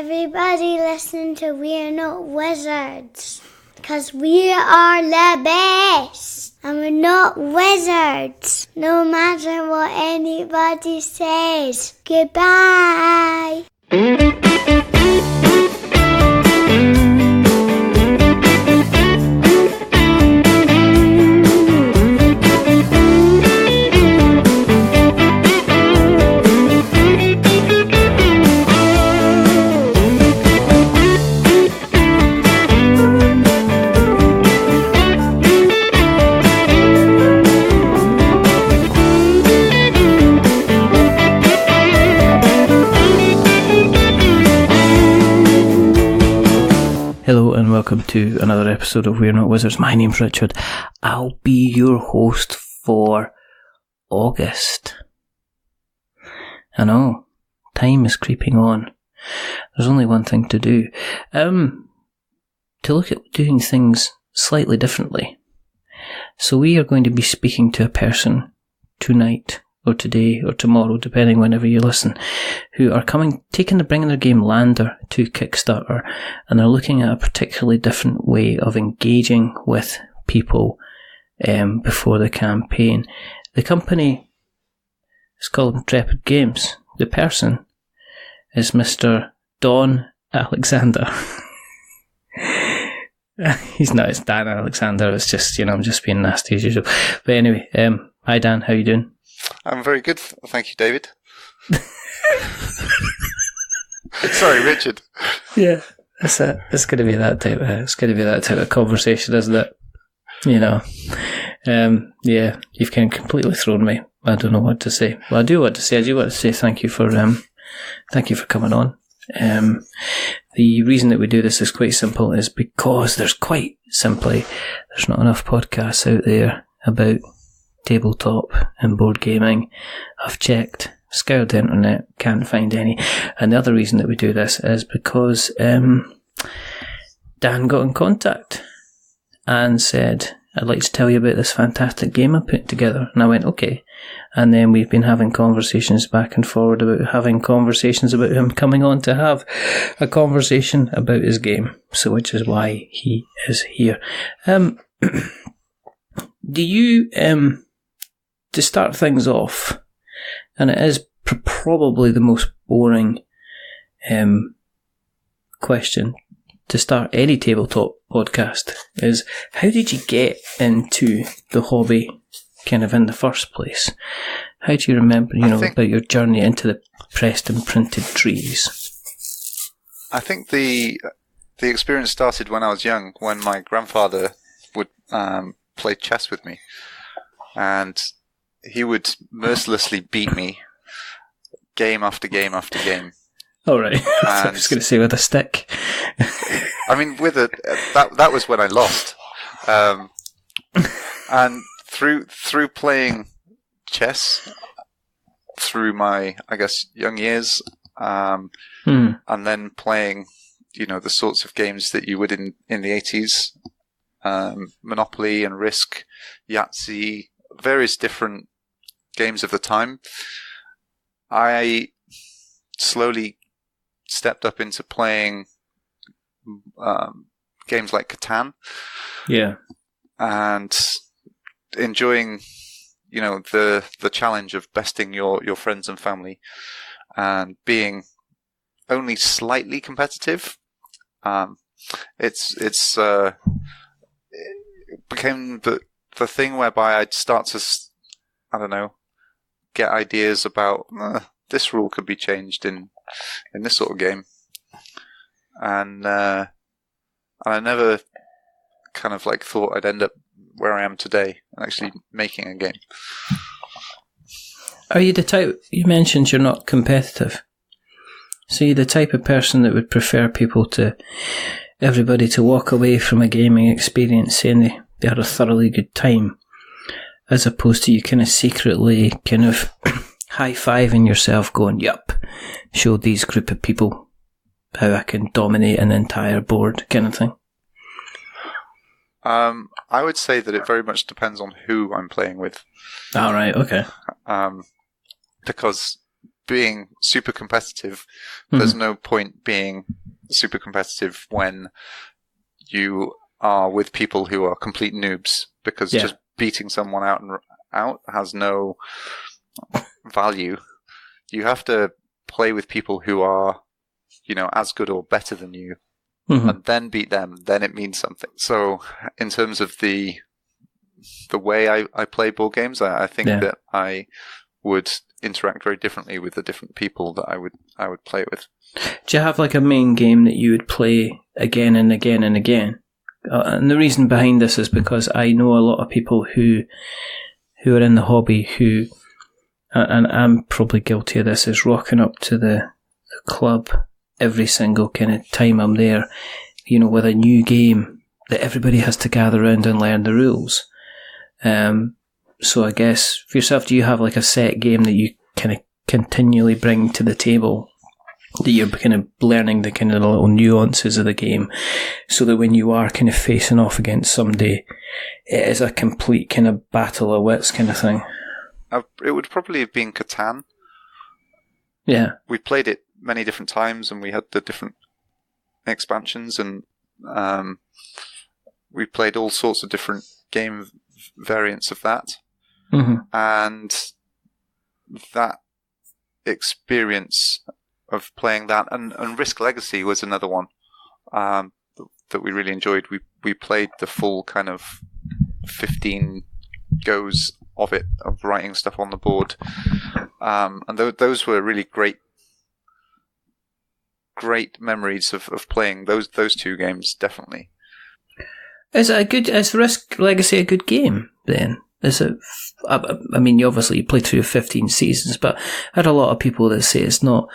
Everybody listen to We're Not Wizards, because we are the best, and we're not wizards, no matter what anybody says. Goodbye. Hello and welcome to another episode of We're Not Wizards. My name's Richard. I'll be your host for August. I know, time is creeping on. There's only one thing to do. To look at doing things slightly differently. So we are going to be speaking to a person tonight, or today, or tomorrow, depending whenever you listen, who are bringing their game Lander to Kickstarter, and are looking at a particularly different way of engaging with people before the campaign. The company is called Intrepid Games. The person is Mr. Don Alexander. He's not, it's Dan Alexander, it's just, I'm just being nasty as usual. But anyway, hi Dan, how you doing? I'm very good, thank you, David. Sorry, Richard. Yeah, that's it. It's going to be that type. It's going to be that type of conversation, isn't it? Yeah, you've kind of completely thrown me. I don't know what to say. Well, I do want to say thank you for coming on. The reason that we do this is quite simple, is because there's not enough podcasts out there about tabletop and board gaming. I've checked, scoured the internet, can't find any. And the other reason that we do this is because Dan got in contact and said, I'd like to tell you about this fantastic game I put together. And I went, okay. And then we've been having conversations back and forward about him coming on to have a conversation about his game. So which is why he is here. Do you, to start things off, and it is probably the most boring question to start any tabletop podcast, is how did you get into the hobby kind of in the first place? How do you remember, about your journey into the pressed and printed trees? I think the experience started when I was young, when my grandfather would play chess with me, and he would mercilessly beat me game after game after game. All right. I was going to say with a stick. I mean, that was when I lost. And through playing chess through my, I guess, young years, and then playing, the sorts of games that you would in the 80s, Monopoly and Risk, Yahtzee, various different games of the time, I slowly stepped up into playing games like Catan. Yeah. And enjoying, the challenge of besting your friends and family, and being only slightly competitive. It became the thing whereby I'd start to, get ideas about this rule could be changed in this sort of game, and I never kind of thought I'd end up where I am today, actually making a game. Are you the type, you mentioned you're not competitive, so you're the type of person that would prefer everybody to walk away from a gaming experience saying they had a thoroughly good time, as opposed to you kind of secretly kind of high-fiving yourself going, yup, show these group of people how I can dominate an entire board kind of thing? I would say that it very much depends on who I'm playing with. All right, okay. Because being super competitive. There's no point being super competitive when you are with people who are complete noobs, because just beating someone out has no value. You have to play with people who are, as good or better than you, and then beat them. Then it means something. So, in terms of the way I play board games, I think that I would interact very differently with the different people that I would play it with. Do you have like a main game that you would play again and again and again? And the reason behind this is because I know a lot of people who are in the hobby who, and I'm probably guilty of this, is rocking up to the club every single kind of time I'm there, with a new game that everybody has to gather around and learn the rules. So I guess for yourself, do you have like a set game that you kind of continually bring to the table, that you're kind of learning the kind of little nuances of the game, so that when you are kind of facing off against somebody, it is a complete kind of battle of wits kind of thing? It would probably have been Catan. Yeah. We played it many different times, and we had the different expansions, and we played all sorts of different game variants of that. And that experience of playing that, and Risk Legacy was another one that we really enjoyed. We played the full kind of 15 goes of it, of writing stuff on the board, and those were really great memories of playing those two games. Definitely. Is Risk Legacy a good game then? Is it? I mean, you obviously play through 15 seasons, but I had a lot of people that say it's not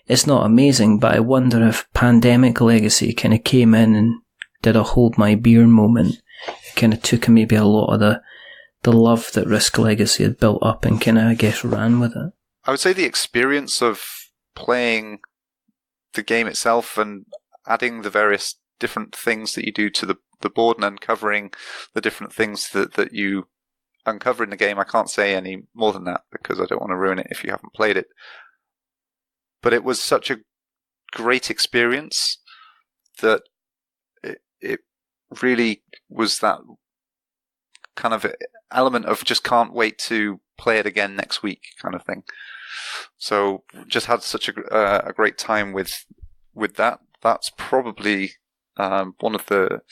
amazing. But I wonder if Pandemic Legacy kind of came in and did a hold my beer moment. It kind of took maybe a lot of the love that Risk Legacy had built up and kind of, I guess, ran with it. I would say the experience of playing the game itself and adding the various different things that you do to the board and uncovering the different things that you uncover in the game. I can't say any more than that because I don't want to ruin it if you haven't played it. But it was such a great experience that it really was that kind of element of just can't wait to play it again next week kind of thing. So just had such a great time with that. That's probably one of the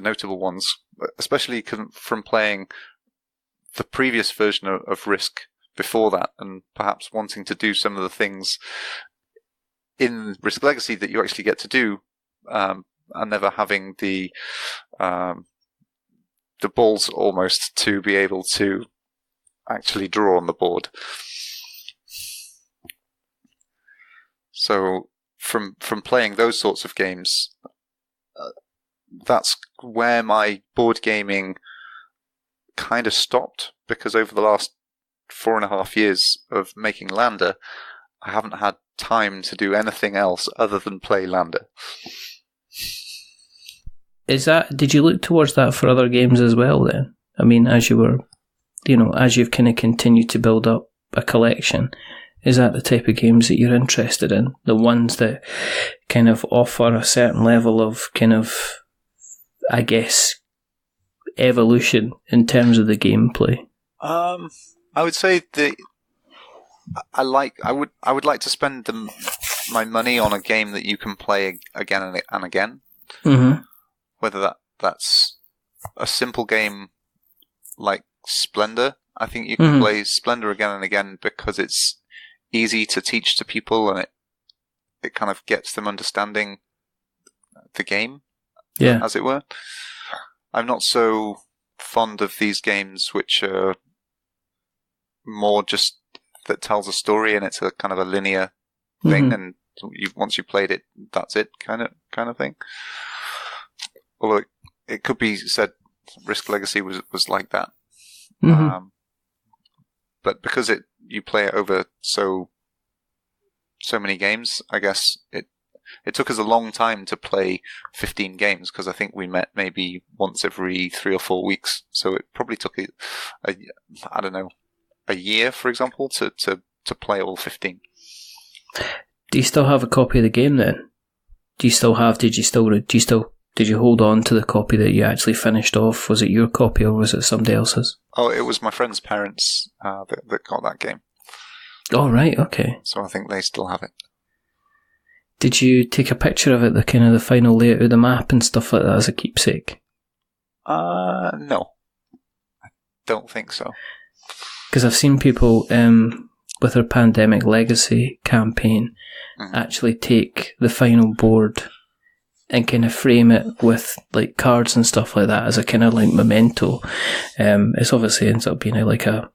notable ones, especially from playing the previous version of Risk before that, and perhaps wanting to do some of the things in Risk Legacy that you actually get to do, and never having the balls almost to be able to actually draw on the board. So from playing those sorts of games, that's where my board gaming kind of stopped, because over the last 4.5 years of making Lander, I haven't had time to do anything else other than play Lander. Did you look towards that for other games as well then? I mean, as you were, as you've kind of continued to build up a collection, is that the type of games that you're interested in? The ones that kind of offer a certain level of kind of, I guess, evolution in terms of the gameplay? I would say I would like to spend my money on a game that you can play again and again. Mm-hmm. Whether that's a simple game like Splendor. I think you can play Splendor again and again because it's easy to teach to people, and it kind of gets them understanding the game, as it were. I'm not so fond of these games which are more just that tells a story and it's a kind of a linear thing, and once you played it, that's it kind of thing. Although it could be said Risk Legacy was like that. But because you play it over so many games, I guess it took us a long time to play 15 games, because I think we met maybe once every 3 or 4 weeks. So it probably took a year, for example, to play all 15. Do you still have a copy of the game then? Did you hold on to the copy that you actually finished off? Was it your copy or was it somebody else's? Oh, it was my friend's parents that got that game. Oh, right, okay. So I think they still have it. Did you take a picture of it, the kind of the final layout of the map and stuff like that as a keepsake? No. I don't think so. Because I've seen people with their Pandemic Legacy campaign actually take the final board and kind of frame it with like cards and stuff like that as a kind of like memento. It's obviously ends up being like a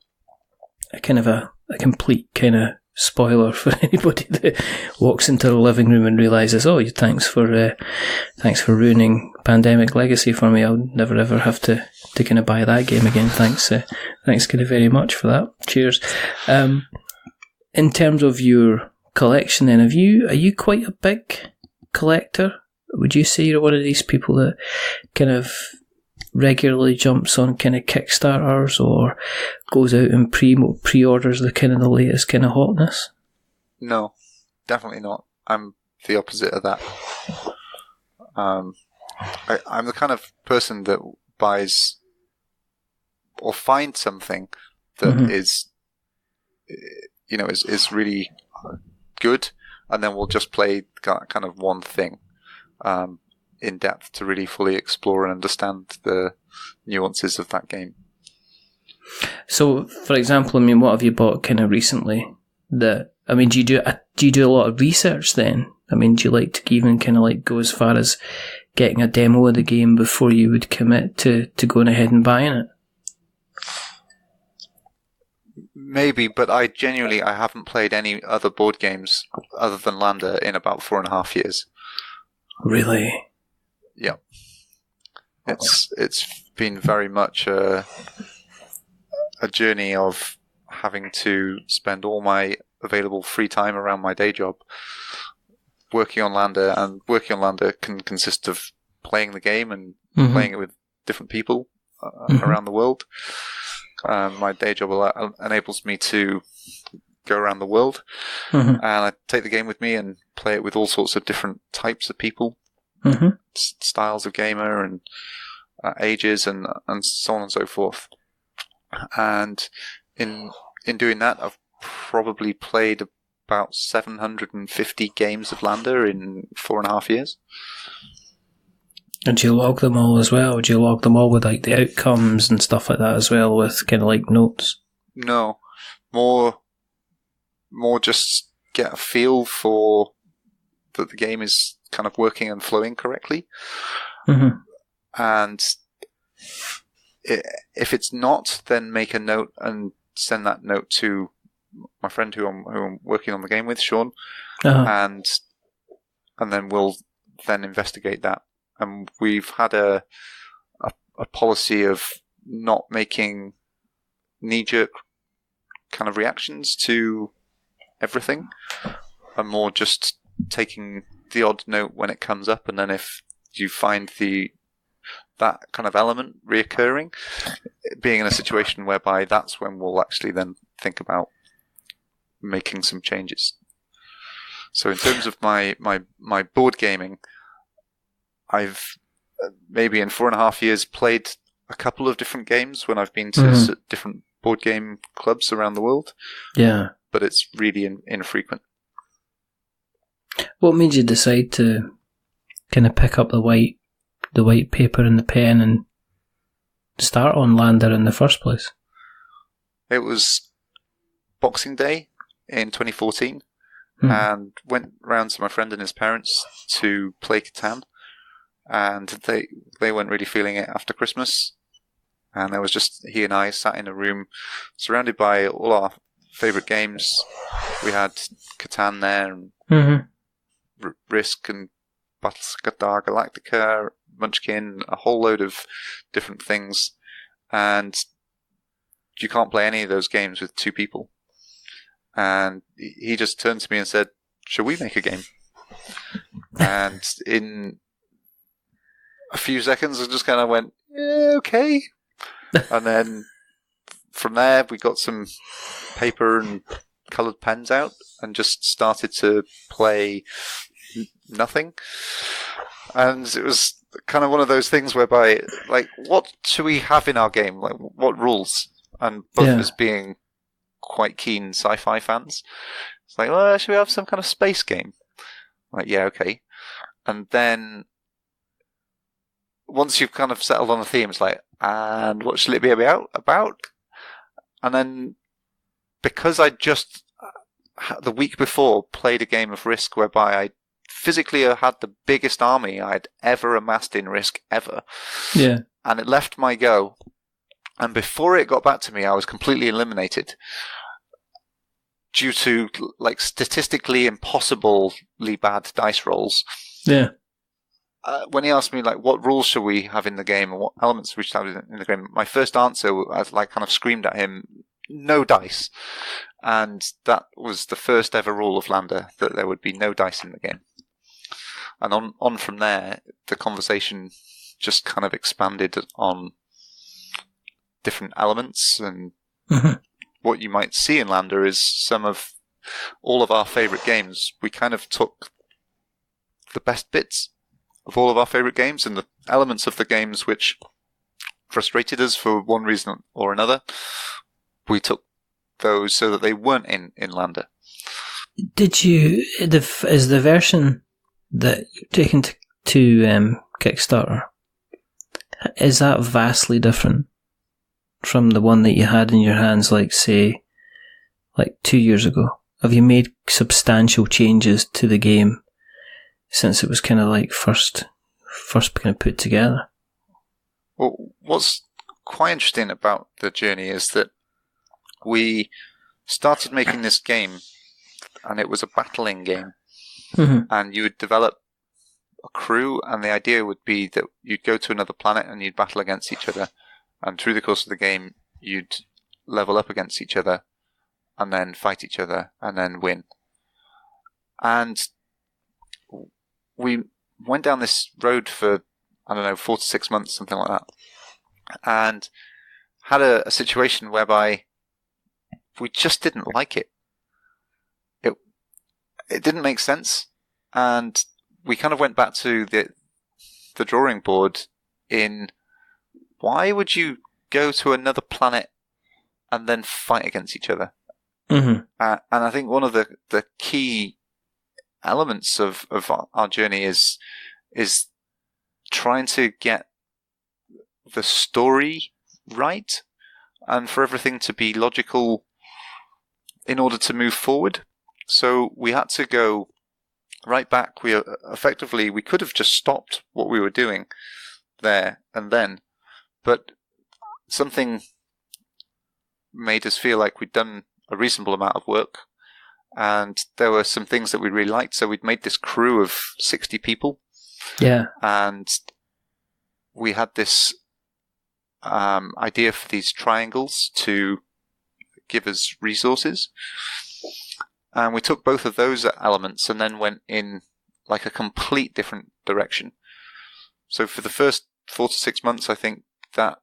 kind of a complete kind of spoiler for anybody that walks into the living room and realises, oh, thanks for ruining Pandemic Legacy for me. I'll never ever have to kind of buy that game again. Thanks kind of very much for that. Cheers. In terms of your collection, then, are you quite a big collector? Would you say you're one of these people that kind of regularly jumps on kind of Kickstarters or goes out and pre-orders the kind of the latest kind of hotness? No, definitely not. I'm the opposite of that. I'm the kind of person that buys or finds something that is really good, and then we'll just play kind of one thing in depth to really fully explore and understand the nuances of that game. So, for example, I mean, what have you bought kind of recently? Do you do a lot of research then? I mean, do you like to even kind of like go as far as getting a demo of the game before you would commit to going ahead and buying it? Maybe, but I haven't played any other board games other than Lander in about 4.5 years. Really? Yeah. It's been very much a journey of having to spend all my available free time around my day job working on Lander, and working on Lander can consist of playing the game and playing it with different people around the world. My day job enables me to go around the world, and I take the game with me and play it with all sorts of different types of people, styles of gamer and ages and so on and so forth. And in doing that, I've probably played about 750 games of Lander in 4.5 years. And do you log them all as well? Do you log them all with like the outcomes and stuff like that as well, with kind of like notes? No, more just get a feel for that the game is kind of working and flowing correctly. And if it's not, then make a note and send that note to my friend who I'm working on the game with, Sean, and then we'll then investigate that. And we've had a policy of not making knee-jerk kind of reactions to everything, and more just taking the odd note when it comes up, and then if you find that kind of element reoccurring, being in a situation whereby that's when we'll actually then think about making some changes. So in terms of my board gaming, I've maybe in 4.5 years played a couple of different games when I've been to different board game clubs around the world. Yeah. But it's really infrequent. What made you decide to kind of pick up the white paper and the pen and start on Lander in the first place? It was Boxing Day in 2014, and went round to my friend and his parents to play Catan, and they weren't really feeling it after Christmas, and there was just he and I sat in a room surrounded by all our favourite games. We had Catan there, and Risk and Battlestar Galactica, Munchkin, a whole load of different things, and you can't play any of those games with two people. And he just turned to me and said, "Shall we make a game?" And in a few seconds, I just kind of went, "Yeah, okay." And then from there, we got some paper and coloured pens out and just started to play nothing. And it was kind of one of those things whereby, like, what should we have in our game? Like, what rules? And both of us being quite keen sci-fi fans, it's like, well, should we have some kind of space game? Like, yeah, okay. And then once you've kind of settled on the theme, it's like, and what should it be about? And then, because I just, the week before, played a game of Risk whereby I physically had the biggest army I'd ever amassed in Risk ever. Yeah. And it left my go. And before it got back to me, I was completely eliminated due to, like, statistically impossibly bad dice rolls. Yeah. When he asked me, like, what rules should we have in the game and what elements we should have in the game, my first answer, I like kind of screamed at him, no dice. And that was the first ever rule of Lander, that there would be no dice in the game. And on from there, the conversation just kind of expanded on different elements, and what you might see in Lander is some of all of our favourite games. We kind of took the best bits of all of our favourite games and the elements of the games which frustrated us for one reason or another. We took those so that they weren't in Lander. Did you, is the version that you've taken to Kickstarter, is that vastly different from the one that you had in your hands, like, say, like 2 years ago? Have you made substantial changes to the game since it was kind of like first kind of put together? Well, what's quite interesting about the journey is that we started making this game, and it was a battling game. And you would develop a crew, and the idea would be that you'd go to another planet and you'd battle against each other. And through the course of the game, you'd level up against each other, and then fight each other, and then win. And we went down this road for, 4 to 6 months, something like that, and had a situation whereby we just didn't like it. It didn't make sense, and we kind of went back to the drawing board in, why would you go to another planet and then fight against each other? And I think one of the key elements of our journey is trying to get the story right, and for everything to be logical in order to move forward. So we had to go right back. We could have just stopped what we were doing there and then, but something made us feel like we'd done a reasonable amount of work, and there were some things that we really liked. So we'd made this crew of 60 people. Yeah. And we had this idea for these triangles to give us resources. And we took both of those elements and then went in like a complete different direction. So for the first 4 to 6 months, I think that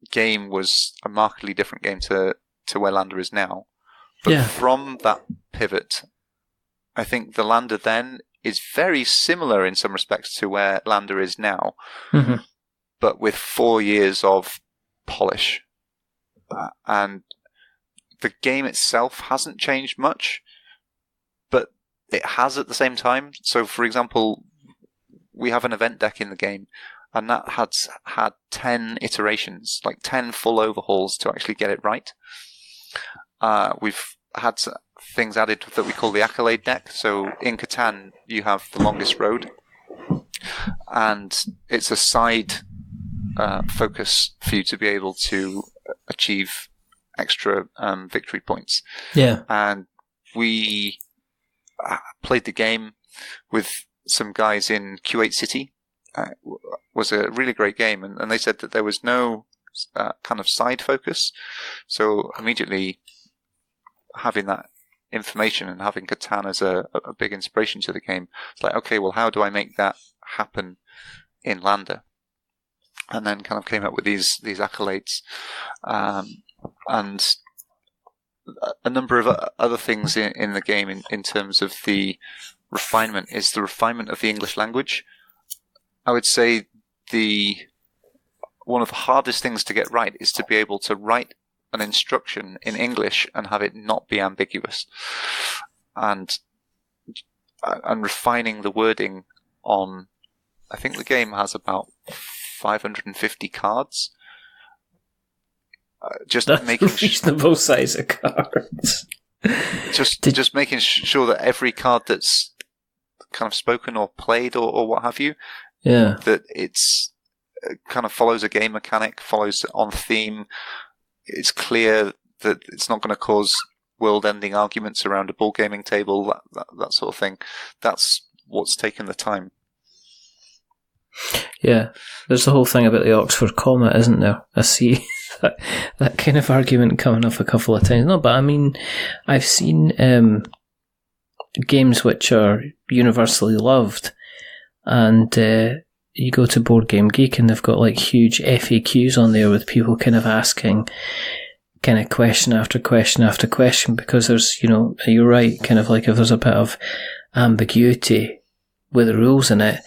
game was a markedly different game to where Lander is now. But from that pivot, I think the Lander then is very similar in some respects to where Lander is now, but with 4 years of polish. And the game itself hasn't changed much, but it has at the same time. So, for example, we have an event deck in the game, and that has had 10 iterations, like 10 full overhauls to actually get it right. We've had things added that we call the accolade deck. So in Catan, you have the longest road, and it's a side focus for you to be able to achieve extra victory points. Yeah. And we played the game with some guys in Q8 City. It was a really great game, and they said that there was no kind of side focus. So immediately having that information and having Catan as a big inspiration to the game, it's like, okay, well, how do I make that happen in Lander? And then kind of came up with these accolades. And a number of other things in the game in terms of the refinement is the refinement of the English language. I would say one of the hardest things to get right is to be able to write an instruction in English and have it not be ambiguous, and refining the wording on. I think the game has about 550 cards. That's making a reasonable size of cards. just making sure that every card that's kind of spoken or played or what have you, that it's kind of follows a game mechanic, follows on theme. It's clear that it's not going to cause world-ending arguments around a board gaming table, that sort of thing. That's what's taken the time. Yeah, there's the whole thing about the Oxford comma, isn't there? I see that kind of argument coming up a couple of times. No, but I mean, I've seen games which are universally loved, and you go to Board Game Geek and they've got like huge FAQs on there with people kind of asking kind of question after question after question, because there's, you're right, kind of like if there's a bit of ambiguity with the rules in it,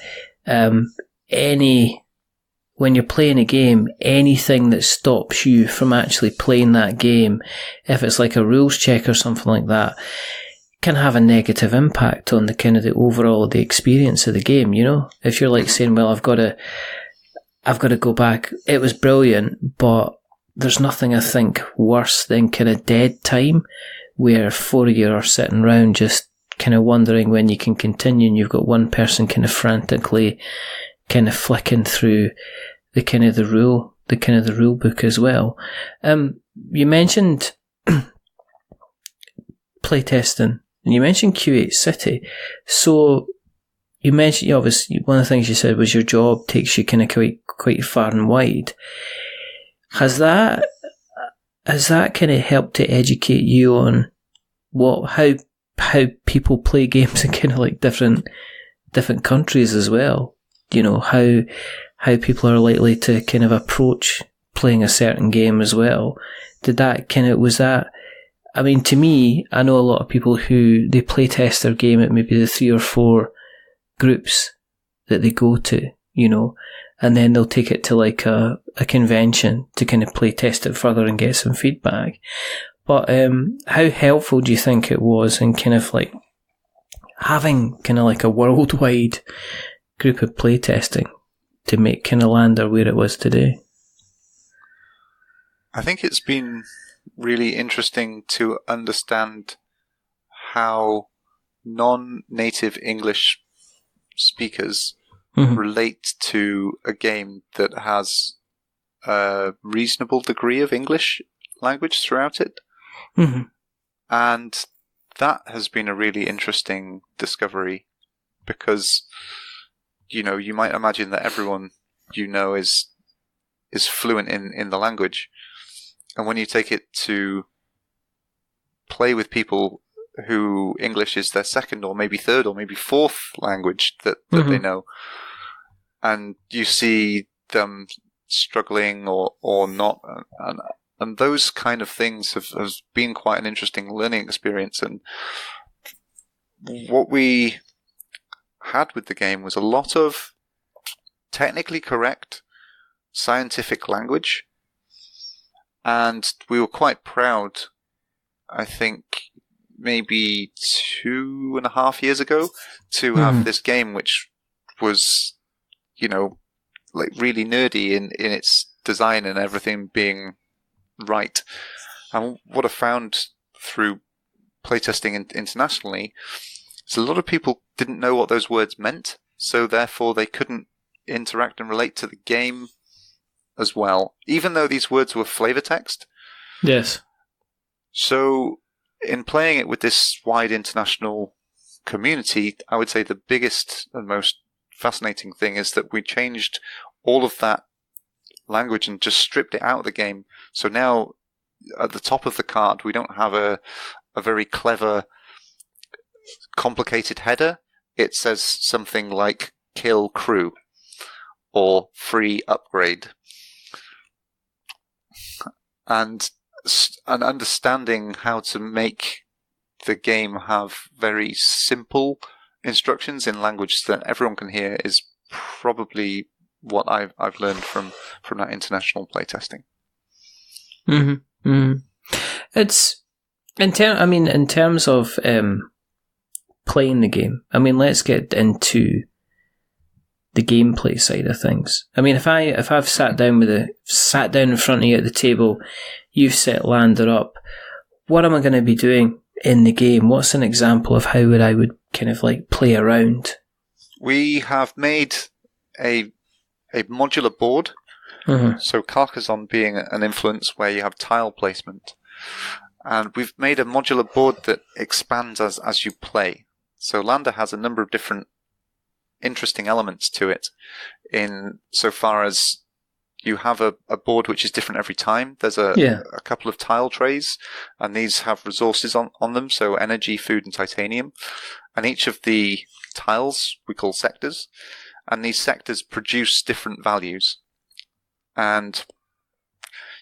when you're playing a game, anything that stops you from actually playing that game, if it's like a rules check or something like that, can have a negative impact on the kind of the overall the experience of the game. If you're like saying, well, I've got to go back. It was brilliant, but there's nothing I think worse than kind of dead time, where 4 of you are sitting around just kind of wondering when you can continue, and you've got one person kind of frantically kind of flicking through the kind of the rule book as well. You mentioned playtesting, and you mentioned Q8 City. So you mentioned, obviously, one of the things you said was your job takes you kind of quite far and wide. Has that kind of helped to educate you on how people play games in kind of like different countries as well? How people are likely to kind of approach playing a certain game as well. I mean, to me, I know a lot of people who they play test their game at maybe the 3 or 4 groups that they go to, and then they'll take it to like a convention to kind of play test it further and get some feedback. But how helpful do you think it was in kind of like having kind of like a worldwide group of playtesting to make kind of Lander where it was today? I think it's been really interesting to understand how non-native English speakers relate to a game that has a reasonable degree of English language throughout it. Mm-hmm. And that has been a really interesting discovery, because you might imagine that everyone is fluent in the language, and when you take it to play with people who English is their second or maybe third or maybe fourth language that they know, and you see them struggling or not, and those kind of things have been quite an interesting learning experience. And what we had with the game was a lot of technically correct scientific language, and we were quite proud, I think maybe 2.5 years ago, to have this game which was like really nerdy in its design and everything being right. And what I found through playtesting internationally is a lot of people didn't know what those words meant, so therefore they couldn't interact and relate to the game as well, even though these words were flavor text. Yes. So in playing it with this wide international community, I would say the biggest and most fascinating thing is that we changed all of that language and just stripped it out of the game. So now at the top of the card, we don't have a very clever, complicated header. It says something like kill crew or free upgrade. And and understanding how to make the game have very simple instructions in language that everyone can hear is probably what I've learned from that international playtesting. Mm-hmm. Mm-hmm. It's in terms of playing the game. I mean, let's get into the gameplay side of things. I mean, if I've sat down in front of you at the table, you've set Lander up. What am I going to be doing in the game? What's an example of how I would kind of like play around? We have made a modular board. Mm-hmm. So Carcassonne being an influence where you have tile placement. And we've made a modular board that expands as you play. So Lander has a number of different interesting elements to it, in so far as you have a board which is different every time. There's a couple of tile trays, and these have resources on them, so energy, food, and titanium. And each of the tiles we call sectors, and these sectors produce different values. And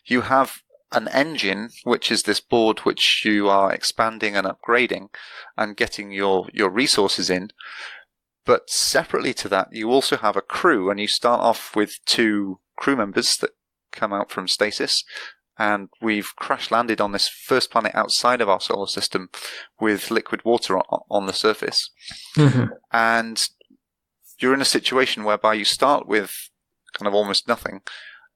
you have an engine, which is this board which you are expanding and upgrading and getting your resources in. But separately to that, you also have a crew, and you start off with 2 crew members that come out from stasis. And we've crash landed on this first planet outside of our solar system with liquid water on the surface. Mm-hmm. And you're in a situation whereby you start with kind of almost nothing,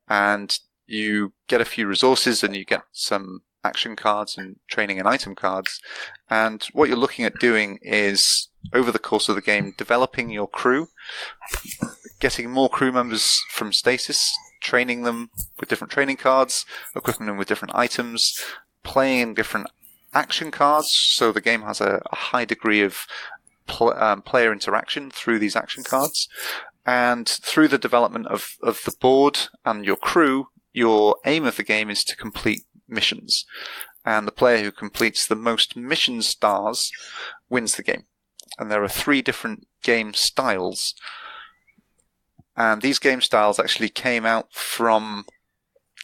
and you get a few resources, and you get some action cards and training and item cards. And what you're looking at doing is, over the course of the game, developing your crew, getting more crew members from stasis, training them with different training cards, equipping them with different items, playing different action cards, so the game has a high degree of player interaction through these action cards. And through the development of the board and your crew, your aim of the game is to complete missions. And the player who completes the most mission stars wins the game. And there are 3 different game styles. And these game styles actually came out from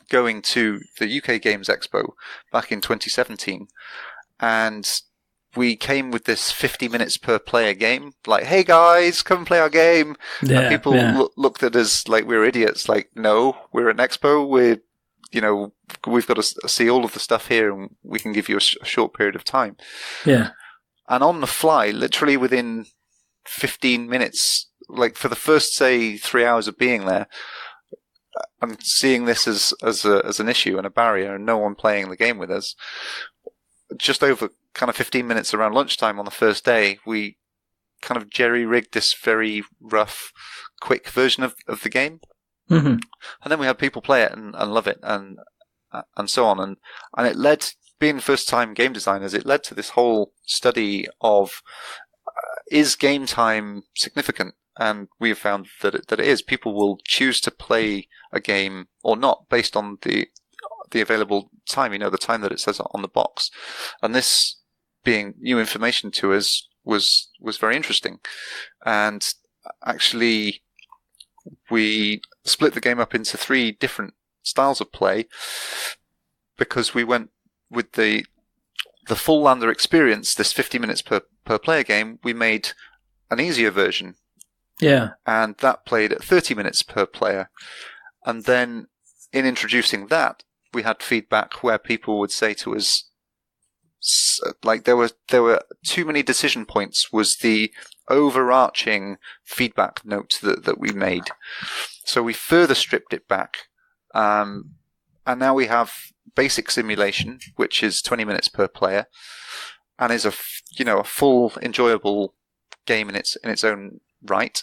going to the UK Games Expo back in 2017. And we came with this 50 minutes per player game. Like, hey guys, come play our game. Yeah, and people looked at us like we were idiots. Like, no, we're at an expo. We've got to see all of the stuff here, and we can give you a short period of time. Yeah. And on the fly, literally within 15 minutes, like for the first, say, 3 hours of being there, I'm seeing this as an issue and a barrier, and no one playing the game with us. Just over kind of 15 minutes around lunchtime on the first day, we kind of jerry-rigged this very rough, quick version of the game. Mm-hmm. And then we had people play it and love it and so on. And it led, being first-time game designers, it led to this whole study of is game time significant? And we have found that it is. People will choose to play a game or not based on the available time, the time that it says on the box. And this, being new information to us, was very interesting. And actually, we split the game up into 3 different styles of play because we went with the full Lander experience, this 50 minutes per player game. We made an easier version. Yeah. And that played at 30 minutes per player. And then in introducing that, we had feedback where people would say to us, like there were too many decision points was the overarching feedback note that we made. So we further stripped it back, and now we have basic simulation, which is 20 minutes per player, and is a full enjoyable game in its own right,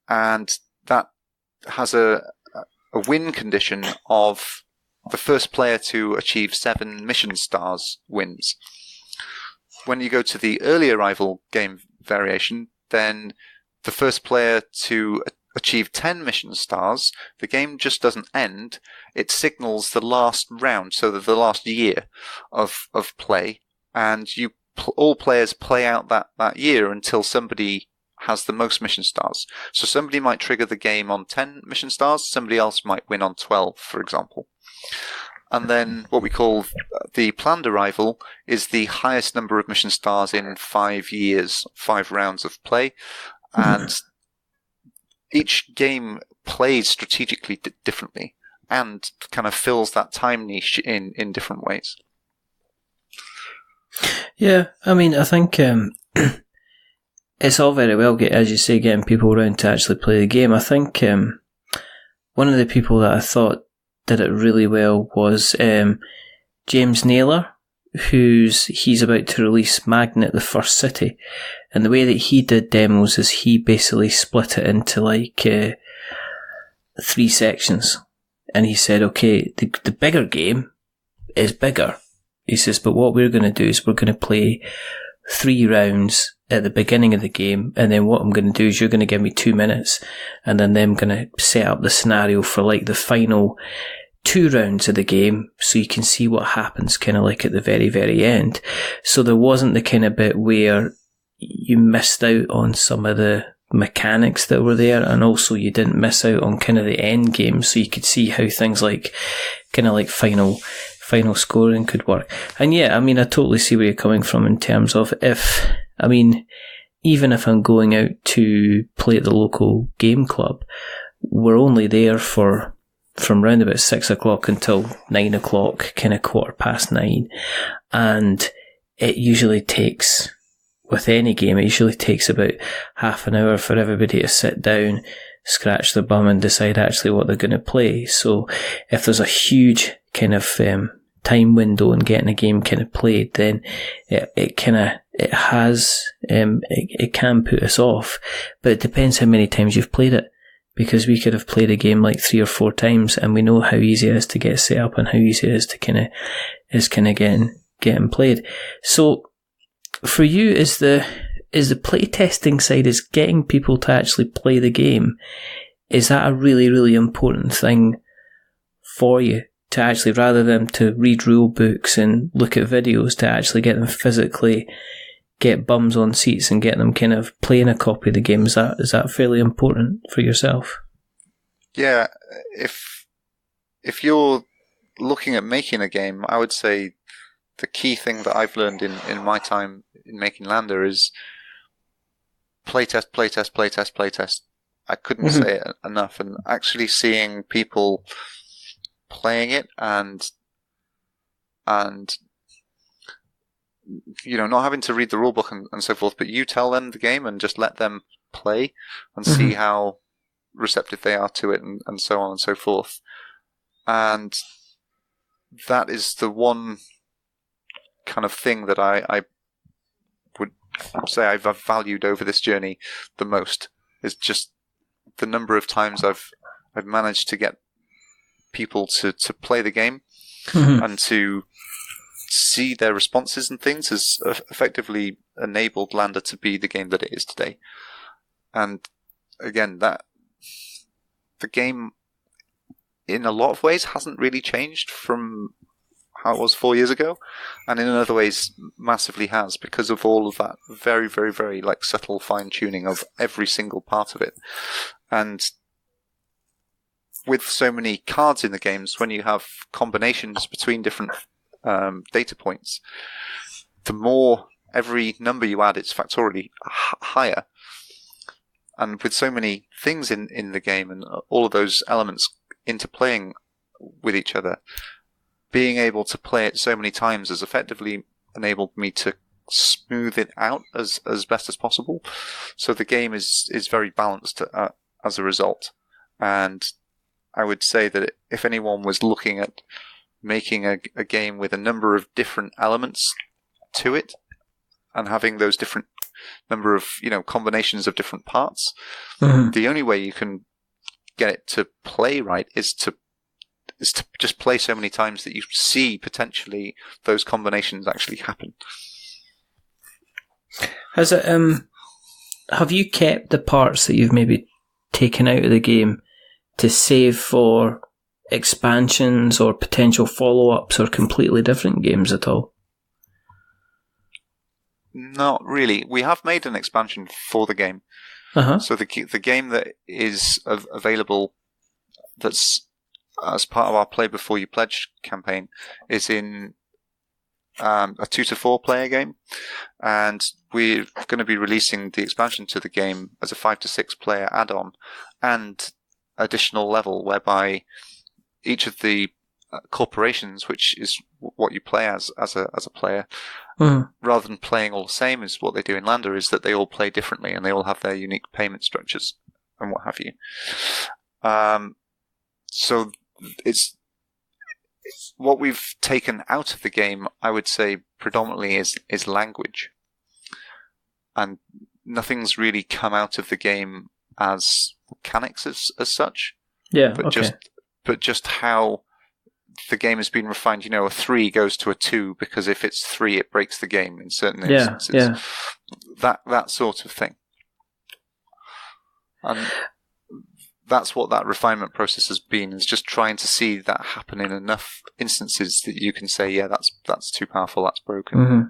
and that has a win condition of the first player to achieve 7 mission stars wins. When you go to the early arrival game variation, then the first player to achieve 10 mission stars, the game just doesn't end. It signals the last round, so that the last year of play, and all players play out that year until somebody has the most mission stars. So somebody might trigger the game on 10 mission stars, somebody else might win on 12, for example. And then what we call the planned arrival is the highest number of mission stars in 5 years, 5 rounds of play. And each game plays strategically differently and kind of fills that time niche in different ways. Yeah, I mean, I think it's all very well, as you say, getting people around to actually play the game. I think one of the people that I thought did it really well was James Naylor, he's about to release Magnet, the First City. And the way that he did demos is he basically split it into like 3 sections. And he said, okay, the bigger game is bigger. He says, but what we're going to do is we're going to play 3 rounds at the beginning of the game, and then what I'm going to do is you're going to give me 2 minutes, and then I'm going to set up the scenario for like the final 2 rounds of the game, so you can see what happens kind of like at the very, very end. So there wasn't the kind of bit where you missed out on some of the mechanics that were there, and also you didn't miss out on kind of the end game, so you could see how things like kind of like final scoring could work. And yeah, I mean, I totally see where you're coming from in terms of even if I'm going out to play at the local game club, we're only there from round about 6 o'clock until 9 o'clock, kind of 9:15. And it usually takes, with any game, it usually takes about half an hour for everybody to sit down, scratch their bum and decide actually what they're going to play. So if there's a huge kind of time window in getting a game kind of played, then it can put us off. But it depends how many times you've played it, because we could have played a game like 3 or 4 times, and we know how easy it is to get set up and how easy it is to kind of getting played. So for you, is the playtesting side, is getting people to actually play the game, is that a really, really important thing for you? To actually, rather than to read rule books and look at videos, to actually get them physically, get bums on seats and get them kind of playing a copy of the game, is that fairly important for yourself? Yeah, if you're looking at making a game, I would say the key thing that I've learned in my time in making Lander is playtest, playtest, playtest, playtest. I couldn't say it enough, and actually seeing people playing it and you know, not having to read the rulebook and so forth, but you tell them the game and just let them play and see how receptive they are to it, and so on and so forth. And that is the one kind of thing that I would say I've valued over this journey the most, is just the number of times I've managed to get people to play the game and to see their responses and things has effectively enabled Lander to be the game that it is today. And again, that the game in a lot of ways hasn't really changed from how it was 4 years ago, and in other ways massively has, because of all of that very, very, very like subtle fine tuning of every single part of it. And with so many cards in the games, when you have combinations between different data points, the more every number you add, it's factorially higher. And with so many things in the game and all of those elements interplaying with each other, being able to play it so many times has effectively enabled me to smooth it out as best as possible. So the game is very balanced as a result. And I would say that if anyone was looking at making a game with a number of different elements to it and having those different number of, you know, combinations of different parts, the only way you can get it to play right is to just play so many times that you see potentially those combinations actually happen. Has it have you kept the parts that you've maybe taken out of the game to save for expansions or potential follow-ups or completely different games at all? Not really. We have made an expansion for the game. So the game that is available, that's as part of our Play Before You Pledge campaign, is in a 2 to 4 player game, and we're going to be releasing the expansion to the game as a 5 to 6 player add-on and additional level, whereby each of the corporations, which is what you play as a player, rather than playing all the same as what they do in Lander, is that they all play differently and they all have their unique payment structures and what have you. So it's what we've taken out of the game, I would say, predominantly is language, and nothing's really come out of the game as mechanics as such. Yeah, but okay. just how the game has been refined. A 3 goes to a 2 because if it's 3, it breaks the game in certain instances. Yeah. That sort of thing. And that's what that refinement process has been, is just trying to see that happen in enough instances that you can say, yeah, that's too powerful, that's broken.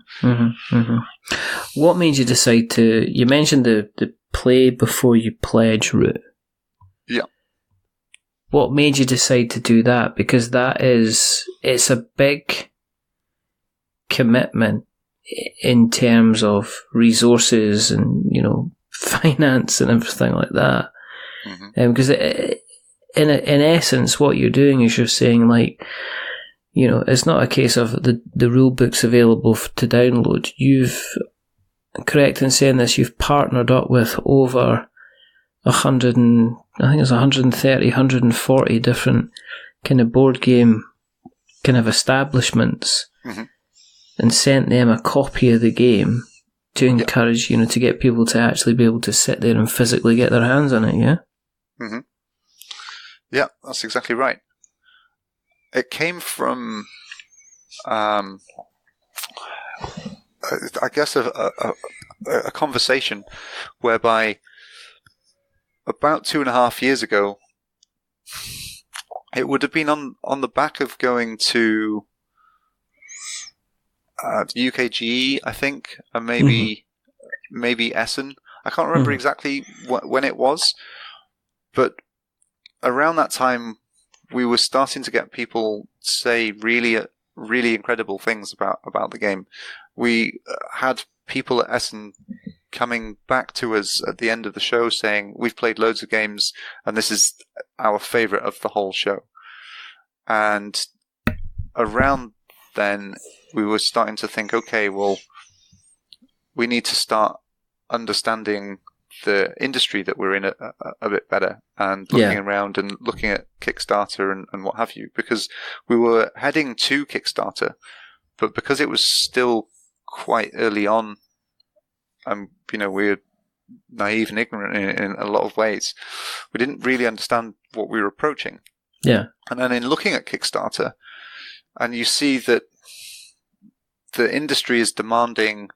What made you decide you mentioned the Play Before You Pledge route. Yeah. What made you decide to do that? Because it's a big commitment in terms of resources and, finance and everything like that. Because in essence, what you're doing is you're saying, like, it's not a case of the rule book's available to download. You've, correct in saying this, you've partnered up with over 130, 140 different kind of board game kind of establishments, and sent them a copy of the game to encourage, to get people to actually be able to sit there and physically get their hands on it, yeah? Yeah, that's exactly right. It came from, I guess, a conversation whereby about 2.5 years ago, it would have been on the back of going to the UKGE, I think, and maybe Essen. I can't remember exactly when it was, but around that time, we were starting to get people say really, really incredible things about the game. We had people at Essen coming back to us at the end of the show saying, we've played loads of games and this is our favourite of the whole show. And around then, we were starting to think, okay, well, we need to start understanding the industry that we're in a bit better, and looking around and looking at Kickstarter and what have you, because we were heading to Kickstarter, but because it was still quite early on, and we're naive and ignorant in a lot of ways, we didn't really understand what we were approaching. Yeah. And then in looking at Kickstarter, and you see that the industry is demanding,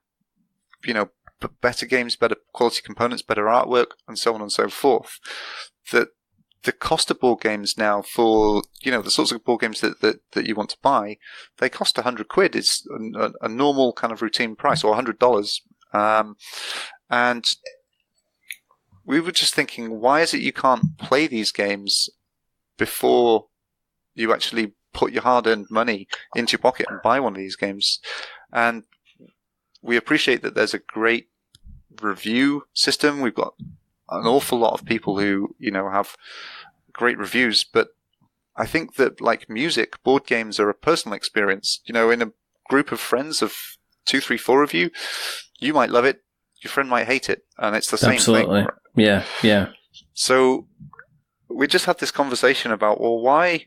better games, better quality components, better artwork, and so on and so forth, that the cost of board games now for, the sorts of board games that you want to buy, they cost £100. It's a normal kind of routine price, or $100. And we were just thinking, why is it you can't play these games before you actually put your hard-earned money into your pocket and buy one of these games? And we appreciate that there's a great review system. We've got an awful lot of people who, have great reviews, but I think that, like music, board games are a personal experience. In a group of friends of 2, 3, 4 of you, you might love it, your friend might hate it, and it's the same thing. Yeah. So we just had this conversation about, well, why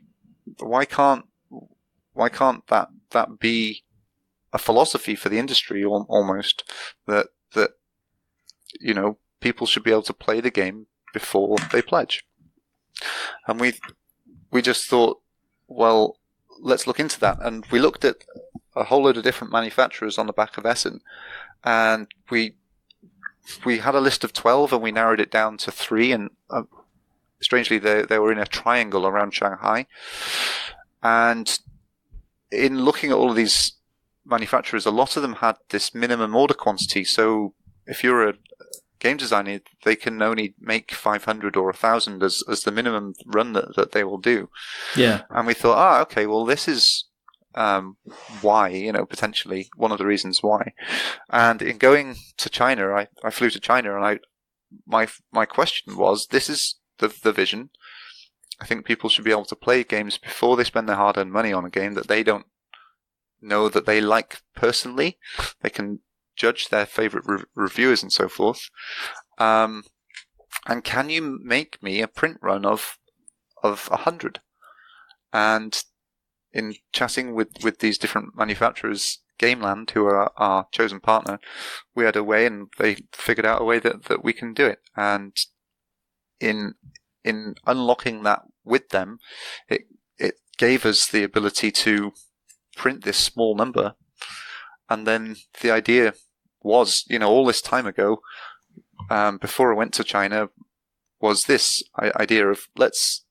can't that be a philosophy for the industry, almost, that people should be able to play the game before they pledge. And we just thought, well, let's look into that. And we looked at a whole load of different manufacturers on the back of Essen, and we had a list of 12, and we narrowed it down to 3, and strangely they were in a triangle around Shanghai. And in looking at all of these manufacturers, a lot of them had this minimum order quantity. So if you're a game designer, they can only make 500 or 1,000 as the minimum run that they will do. Yeah. And we thought, okay, well, this is why, potentially one of the reasons why. And in going to China, I flew to China, and my question was, this is the vision. I think people should be able to play games before they spend their hard-earned money on a game that they don't know that they like personally. They can judge their favorite reviewers and so forth. And can you make me a print run of 100? And in chatting with these different manufacturers, Gameland, who are our chosen partner, we had a way, and they figured out a way that we can do it. And in unlocking that with them, it gave us the ability to print this small number. And then the idea was, all this time ago, before I went to China, was this idea of let's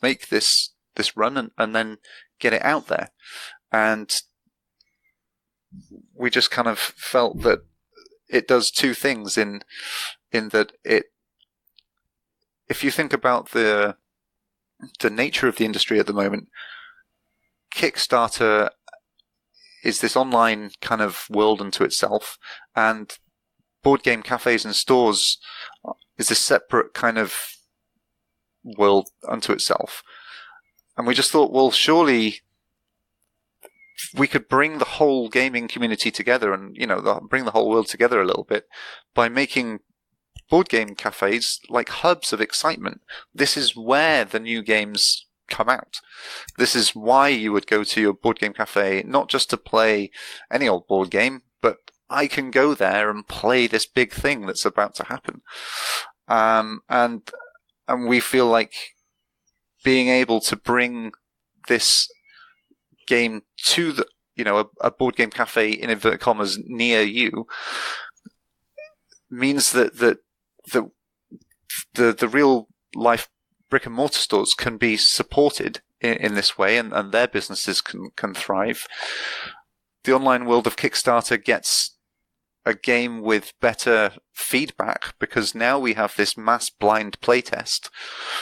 make this run and then get it out there. And we just kind of felt that it does two things in that if you think about the nature of the industry at the moment, Kickstarter is this online kind of world unto itself, and board game cafes and stores is a separate kind of world unto itself. And we just thought, well, surely we could bring the whole gaming community together and, bring the whole world together a little bit by making board game cafes like hubs of excitement. This is where the new games come out. This is why you would go to your board game cafe, not just to play any old board game, but I can go there and play this big thing that's about to happen. And we feel like being able to bring this game to a board game cafe, in inverted commas, near you, means that the real life brick and mortar stores can be supported in this way, and their businesses can thrive. The online world of Kickstarter gets a game with better feedback, because now we have this mass blind playtest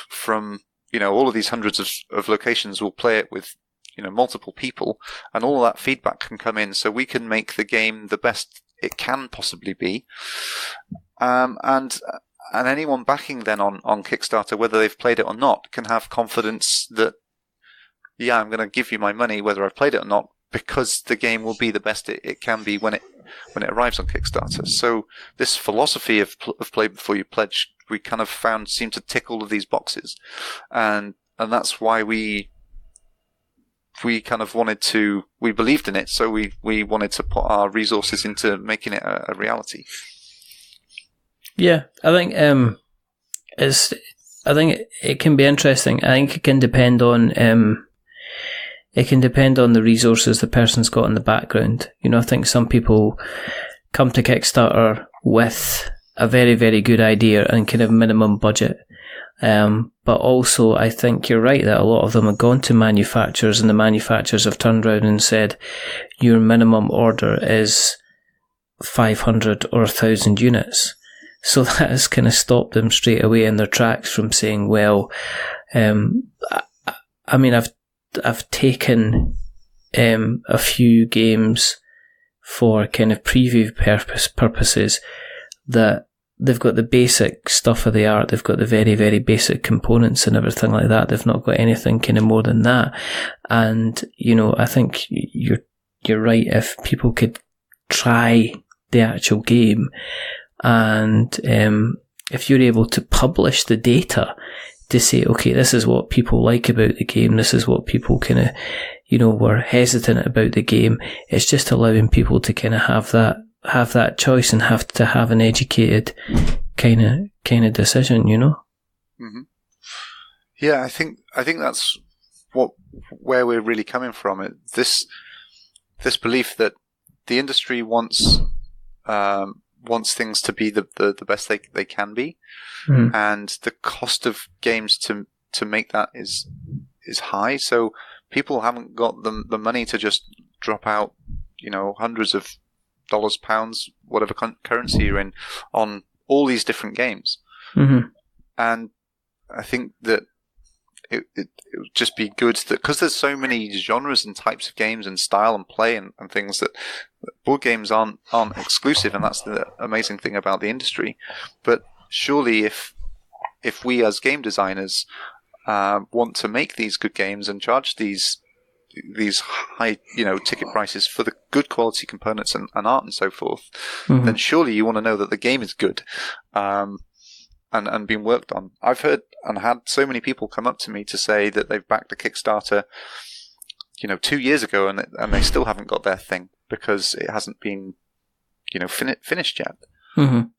from, all of these hundreds of locations will play it with, multiple people, and all of that feedback can come in, so we can make the game the best it can possibly be. And anyone backing then on Kickstarter, whether they've played it or not, can have confidence that, yeah, I'm going to give you my money whether I've played it or not, because the game will be the best it can be when it arrives on Kickstarter. So this philosophy of play before you pledge, we kind of found seemed to tick all of these boxes, and that's why we kind of we believed in it, so we wanted to put our resources into making it a reality. Yeah, I think it can be interesting. I think it can depend on the resources the person's got in the background. I think some people come to Kickstarter with a very, very good idea and kind of minimum budget. But also, I think you're right that a lot of them have gone to manufacturers, and the manufacturers have turned around and said, your minimum order is 500 or 1,000 units. So that has kind of stopped them straight away in their tracks from saying, well, I mean, I've taken a few games for kind of preview purposes that they've got the basic stuff of the art, they've got the very, very basic components and everything like that. They've not got anything kind of more than that. And, I think you're right. If people could try the actual game, and if you're able to publish the data to say, okay, this is what people like about the game, this is what people kind of, were hesitant about the game, it's just allowing people to kind of have that choice and have to have an educated kind of decision, Mm-hmm. Yeah, I think that's where we're really coming from. This belief that the industry wants things to be the best they can be, and the cost of games to make that is high. So people haven't got the money to just drop out, hundreds of dollars, pounds, whatever currency you're in, on all these different games. Mm-hmm. And I think that it would just be good that, because there's so many genres and types of games and style and play and things, that board games aren't exclusive, and that's the amazing thing about the industry. But surely if we as game designers want to make these good games and charge these high, ticket prices for the good quality components and art and so forth, then surely you want to know that the game is good. And being worked on. I've heard and had so many people come up to me to say that they've backed a Kickstarter, 2 years ago, and they still haven't got their thing because it hasn't been, finished yet. And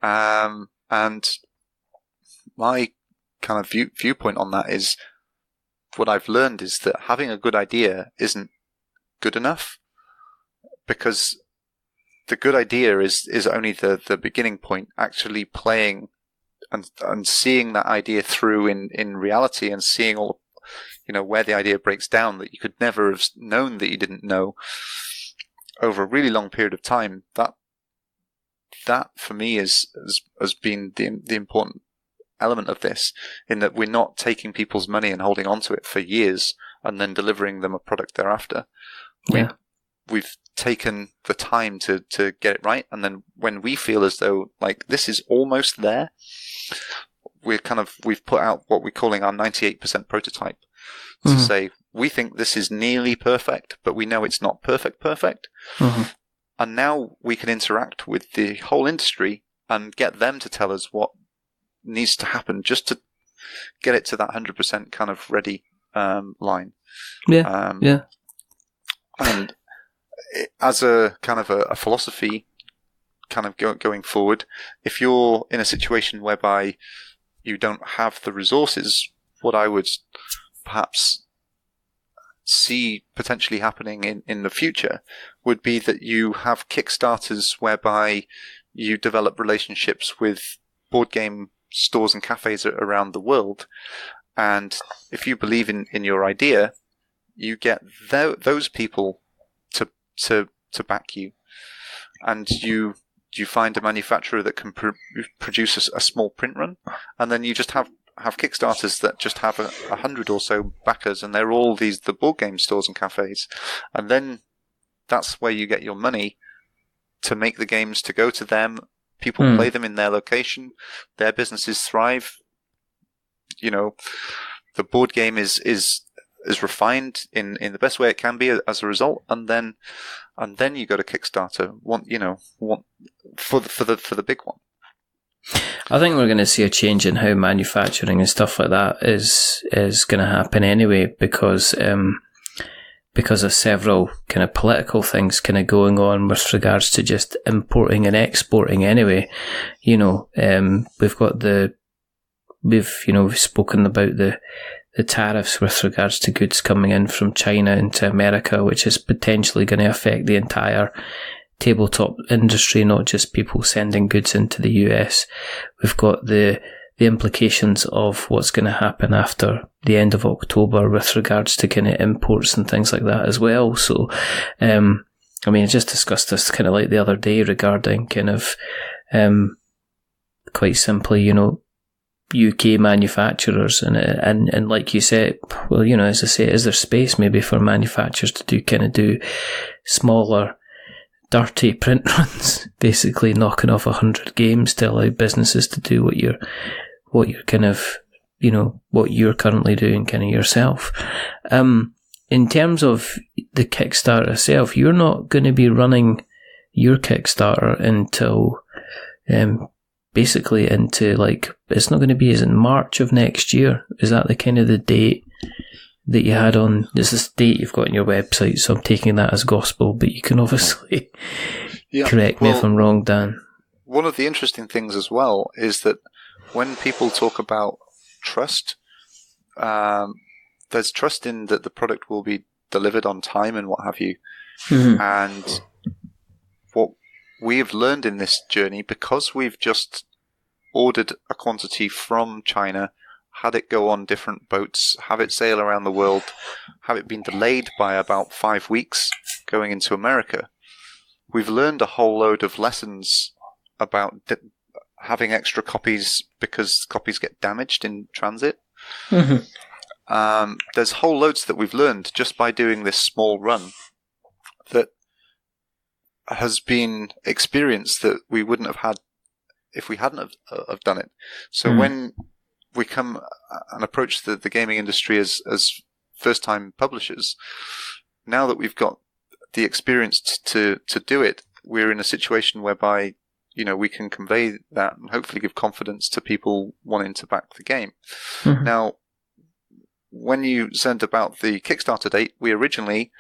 my kind of viewpoint on that is, what I've learned is that having a good idea isn't good enough, because the good idea is only the beginning point. Actually playing and seeing that idea through in reality, and seeing all, where the idea breaks down that you could never have known that you didn't know over a really long period of time. That for me has been the important element of this, in that we're not taking people's money and holding on to it for years and then delivering them a product thereafter. We've taken the time to get it right, and then when we feel as though like this is almost there, we've put out what we're calling our 98% prototype to say we think this is nearly perfect, but we know it's not perfect. And now we can interact with the whole industry and get them to tell us what needs to happen just to get it to that 100% kind of ready line. And as a kind of a philosophy kind of going forward, if you're in a situation whereby you don't have the resources, what I would perhaps see potentially happening in the future would be that you have Kickstarters whereby you develop relationships with board game stores and cafes around the world, and if you believe in your idea, you get those people to back you, and you find a manufacturer that can produce a small print run, and then you just have Kickstarters that just have 100 or so backers, and they're all the board game stores and cafes, and then that's where you get your money to make the games, to go to them. People play them in their location, their businesses thrive. The board game is refined in the best way it can be as a result, and then you go to Kickstarter, for the big one. I think we're going to see a change in how manufacturing and stuff like that is going to happen anyway, because of several kind of political things kind of going on with regards to just importing and exporting anyway. We've spoken about the tariffs with regards to goods coming in from China into America, which is potentially going to affect the entire tabletop industry, not just people sending goods into the US. We've got the implications of what's going to happen after the end of October with regards to kind of imports and things like that as well. So, I just discussed this kind of like the other day regarding kind of, quite simply, UK manufacturers, and like you said, well, as I say, is there space maybe for manufacturers to do smaller, dirty print runs, basically knocking off 100 games to allow businesses to do what you're kind of, what you're currently doing kind of yourself. In terms of the Kickstarter itself, you're not going to be running your Kickstarter until basically into it's not going to be as in March of next year. Is that the kind of the date that you had on? This is the date you've got on your website, so I'm taking that as gospel, but you can obviously correct me if I'm wrong, Dan. One of the interesting things as well is that when people talk about trust, there's trust in that the product will be delivered on time and what have you. And what we've learned in this journey, because we've just ordered a quantity from China, had it go on different boats, have it sail around the world, have it been delayed by about 5 weeks going into America, we've learned a whole load of lessons about having extra copies because copies get damaged in transit. Mm-hmm. There's whole loads that we've learned just by doing this small run that has been experience that we wouldn't have had if we hadn't have done it. So when we come and approach the gaming industry as first-time publishers, now that we've got the experience to do it, we're in a situation whereby, we can convey that and hopefully give confidence to people wanting to back the game. Mm-hmm. Now, when you said about the Kickstarter date, we originally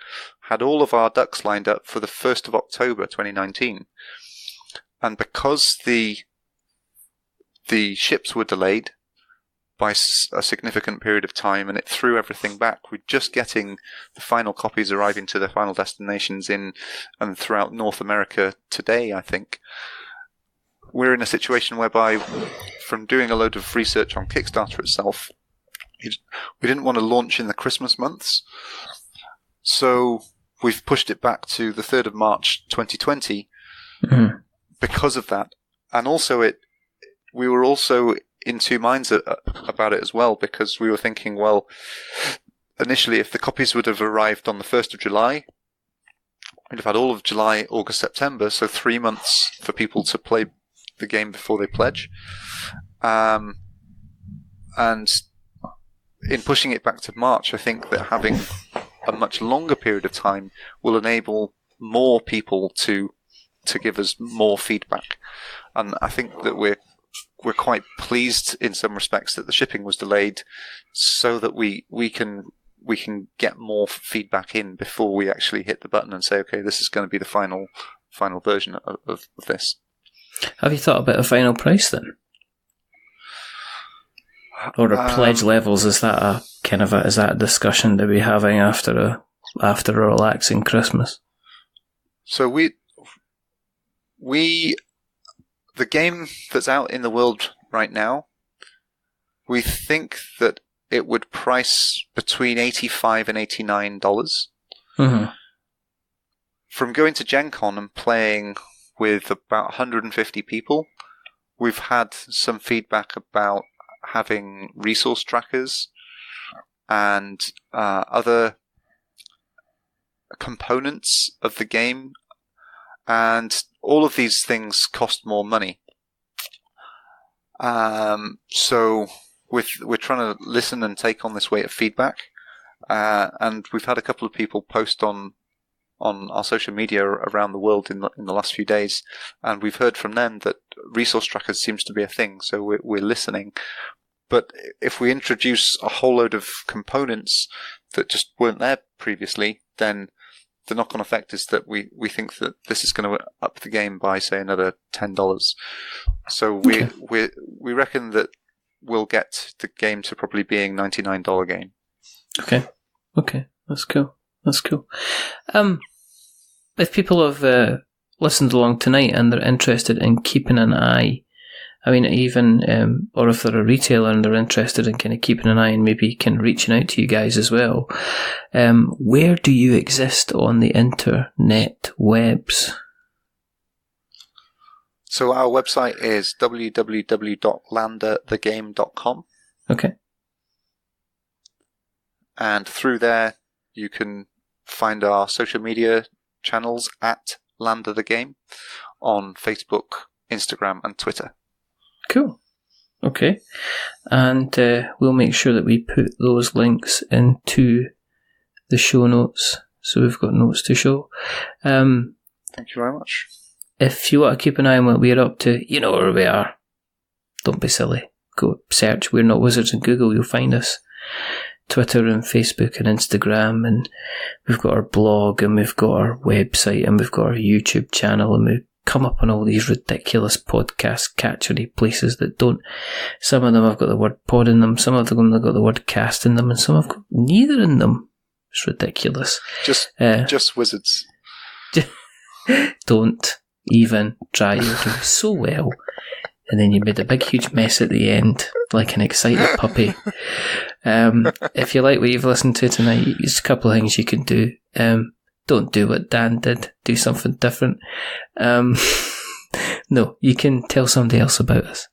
had all of our ducks lined up for the 1st of October 2019. And because the ships were delayed by a significant period of time, and it threw everything back. We're just getting the final copies arriving to their final destinations in and throughout North America today, I think. We're in a situation whereby, from doing a load of research on Kickstarter itself, we didn't want to launch in the Christmas months. So we've pushed it back to the 3rd of March 2020 because of that. And also we were also in two minds about it as well, because we were thinking, well, initially, if the copies would have arrived on the 1st of July, we'd have had all of July, August, September, so 3 months for people to play the game before they pledge. And in pushing it back to March, I think that having a much longer period of time will enable more people to give us more feedback. And I think that we're quite pleased in some respects that the shipping was delayed, so that we can get more feedback in before we actually hit the button and say, okay, this is going to be the final version of this. Have you thought about a final price then, or the pledge levels? Is that a discussion to be having after a relaxing Christmas? So the game that's out in the world right now, we think that it would price between $85 and $89. Mm-hmm. From going to Gen Con and playing with about 150 people, we've had some feedback about having resource trackers and other components of the game, and all of these things cost more money. So we're trying to listen and take on this weight of feedback. And we've had a couple of people post on our social media around the world in the last few days, and we've heard from them that resource trackers seems to be a thing. So we're listening. But if we introduce a whole load of components that just weren't there previously, then the knock-on effect is that we think that this is going to up the game by, say, another $10. So we reckon that we'll get the game to probably being $99 game. Okay, that's cool. If people have listened along tonight and they're interested in keeping an eye, I mean, even, or if they're a retailer and they're interested in kind of keeping an eye and maybe kind of reaching out to you guys as well, where do you exist on the internet webs? So our website is www.landerthegame.com. Okay. And through there, you can find our social media channels at @LanderTheGame on Facebook, Instagram, and Twitter. Cool. Okay. And we'll make sure that we put those links into the show notes, so we've got notes to show. Thank you very much. If you want to keep an eye on what we're up to, you know where we are. Don't be silly. Go search We're Not Wizards in Google, you'll find us. Twitter and Facebook and Instagram, and we've got our blog, and we've got our website, and we've got our YouTube channel, and we've come up on all these ridiculous podcast catchery places that don't. Some of them have got the word pod in them, some of them have got the word cast in them, and some have got neither in them. It's ridiculous. Just wizards. Don't even try. You're doing so well, and then you made a big huge mess at the end, like an excited puppy. If you like what you've listened to tonight, there's a couple of things you can do. Don't do what Dan did. Do something different. No, you can tell somebody else about us.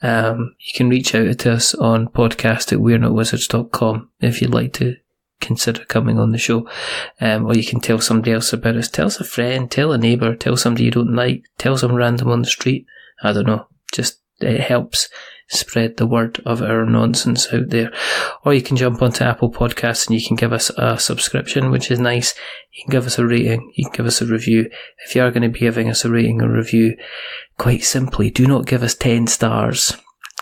You can reach out to us on podcast@we'renotwizards.com if you'd like to consider coming on the show. Or you can tell somebody else about us. Tell us a friend, tell a neighbour, tell somebody you don't like, tell some random on the street. I don't know. Just, it helps spread the word of our nonsense out there. Or you can jump onto Apple Podcasts and you can give us a subscription, which is nice. You can give us a rating, you can give us a review. If you are going to be giving us a rating or review, quite simply, do not give us 10 stars,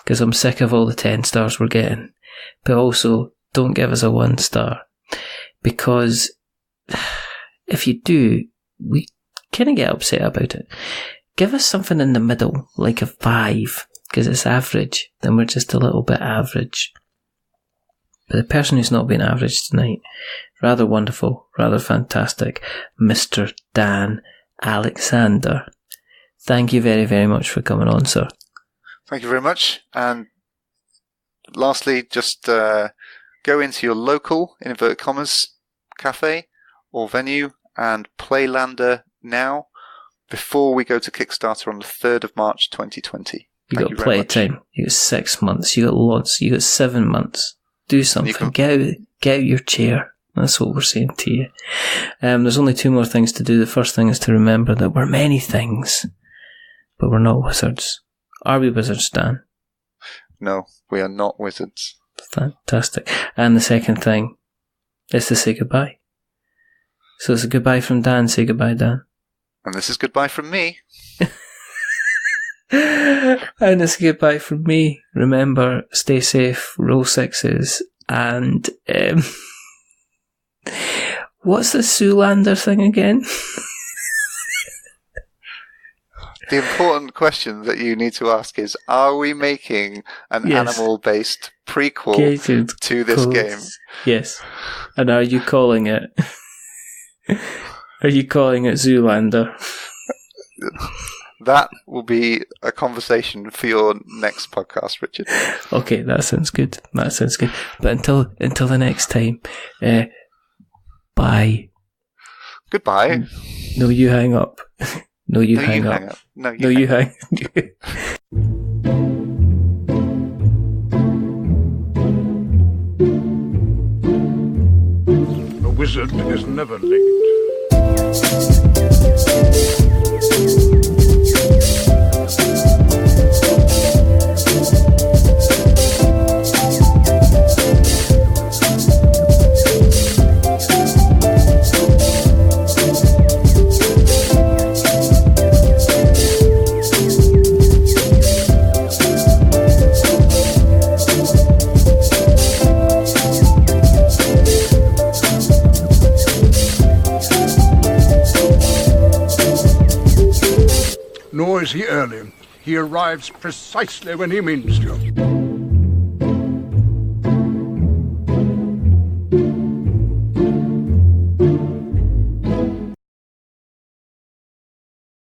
because I'm sick of all the 10 stars we're getting. But also, don't give us a 1 star, because if you do, we kind of get upset about it. Give us something in the middle, like a 5, because it's average, then we're just a little bit average. But the person who's not been average tonight, rather wonderful, rather fantastic, Mr. Dan Alexander. Thank you very, very much for coming on, sir. Thank you very much. And lastly, just go into your local, in inverted commas, cafe or venue and play Lander now before we go to Kickstarter on the 3rd of March 2020. You got play time. You got 6 months. You got lots. You got 7 months. Do something. Get out your chair. That's what we're saying to you. There's only 2 more things to do. The first thing is to remember that we're many things, but we're not wizards. Are we wizards, Dan? No, we are not wizards. Fantastic. And the second thing is to say goodbye. So it's a goodbye from Dan. Say goodbye, Dan. And this is goodbye from me. And it's goodbye from me. Remember, stay safe, roll 6s, and what's the Zoolander thing again? The important question that you need to ask is, are we making an animal-based prequel to this game? Yes. And are you calling it? Are you calling it Zoolander? That will be a conversation for your next podcast, Richard. Okay, that sounds good. But until the next time, bye. Goodbye. No, you hang up. No, you hang up. No, you hang. A wizard is never late. Nor is he early. He arrives precisely when he means to.